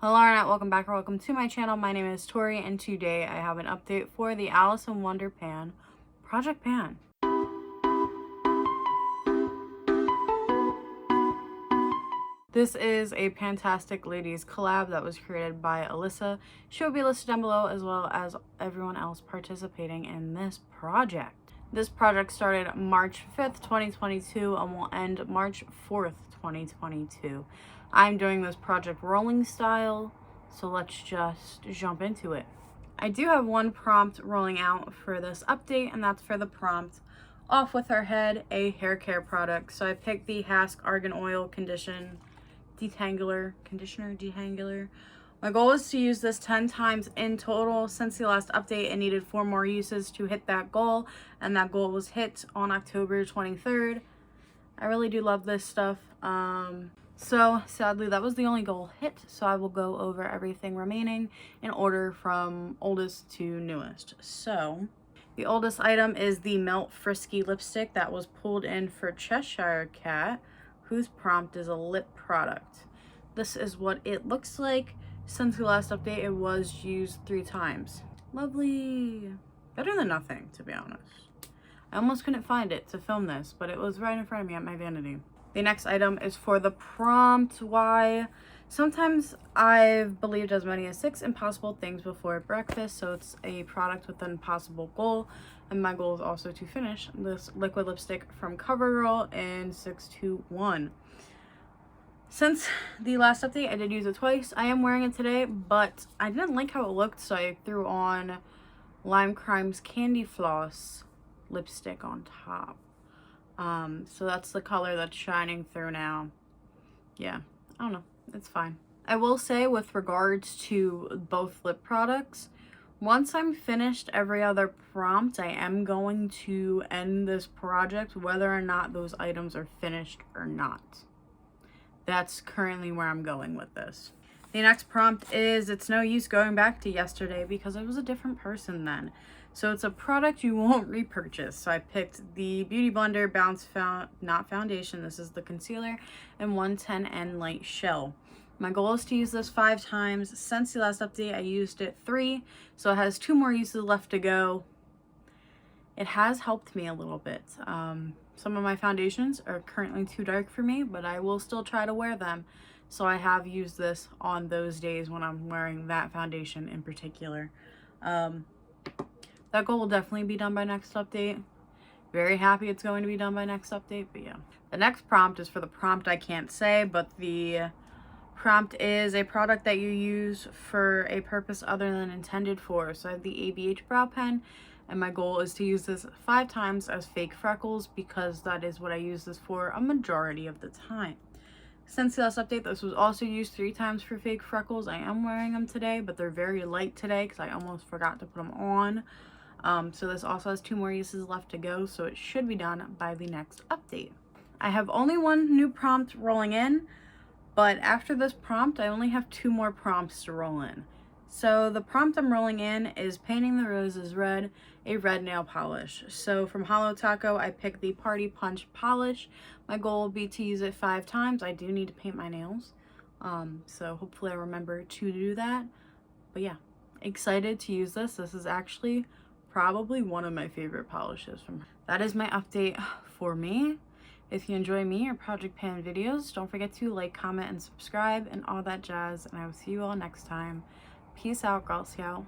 Hello Internet, welcome back or welcome to my channel. My name is Tori and today I have an update for the Alice in WonderPAN Project Pan. This is a fantastic ladies collab that was created by Alyshia. She will be listed down below as well as everyone else participating in this project. This project started March 5th, 2022 and will end March 4th, 2022. I'm doing this project rolling style, so let's just jump into it. I do have one prompt rolling out for this update, and that's for the prompt Off With Her Head, a hair care product. So I picked the Hask Argan Oil Conditioner Detangler. My goal is to use this 10 times in total. Since the last update, it needed 4 more uses to hit that goal, and that goal was hit on October 23rd. I really do love this stuff. So sadly, that was the only goal hit, so I will go over everything remaining in order from oldest to newest. So the oldest item is the Melt Frisky lipstick that was pulled in for Cheshire Cat, whose prompt is a lip product. This is what it looks like. Since the last update, it was used 3 times. Lovely. Better than nothing, to be honest. I almost couldn't find it to film this, but it was right in front of me at my vanity. The next item is for the prompt why. Sometimes I've believed as many as 6 impossible things before breakfast, so it's a product with an impossible goal. And my goal is also to finish this liquid lipstick from CoverGirl in 621. Since the last update, I did use it twice. I am wearing it today, but I didn't like how it looked, so I threw on Lime Crime's Candy Floss lipstick on top. So that's the color that's shining through now. Yeah, I don't know, it's fine. I will say with regards to both lip products, once I'm finished every other prompt, I am going to end this project whether or not those items are finished or not. That's currently where I'm going with this. The next prompt is, it's no use going back to yesterday because I was a different person then. So it's a product you won't repurchase. So I picked the Beauty Blender Bounce Not Foundation. This is the concealer, and 110N Light Shell. My goal is to use this 5 times. Since the last update, I used it 3. So it has 2 more uses left to go. It has helped me a little bit. Some of my foundations are currently too dark for me, but I will still try to wear them. So I have used this on those days when I'm wearing that foundation in particular. That goal will definitely be done by next update. Very happy it's going to be done by next update, but yeah. The next prompt is for the prompt I can't say, but the prompt is a product that you use for a purpose other than intended for. So I have the ABH Brow Pen, and my goal is to use this 5 times as fake freckles because that is what I use this for a majority of the time. Since the last update, this was also used 3 times for fake freckles. I am wearing them today, but they're very light today because I almost forgot to put them on. So this also has 2 more uses left to go, so it should be done by the next update. I have only 1 new prompt rolling in, but after this prompt, I only have 2 more prompts to roll in. So the prompt I'm rolling in is Painting the Roses Red, a red nail polish. So from Hollow Taco, I picked the Party Punch polish. My goal will be to use it 5 times. I do need to paint my nails, so hopefully I remember to do that. But yeah, excited to use this. This is actually probably one of my favorite polishes from her. That is my update for me. If you enjoy me or Project Pan videos, don't forget to like, comment, and subscribe and all that jazz, and I will see you all next time. Peace out, Girl Scout.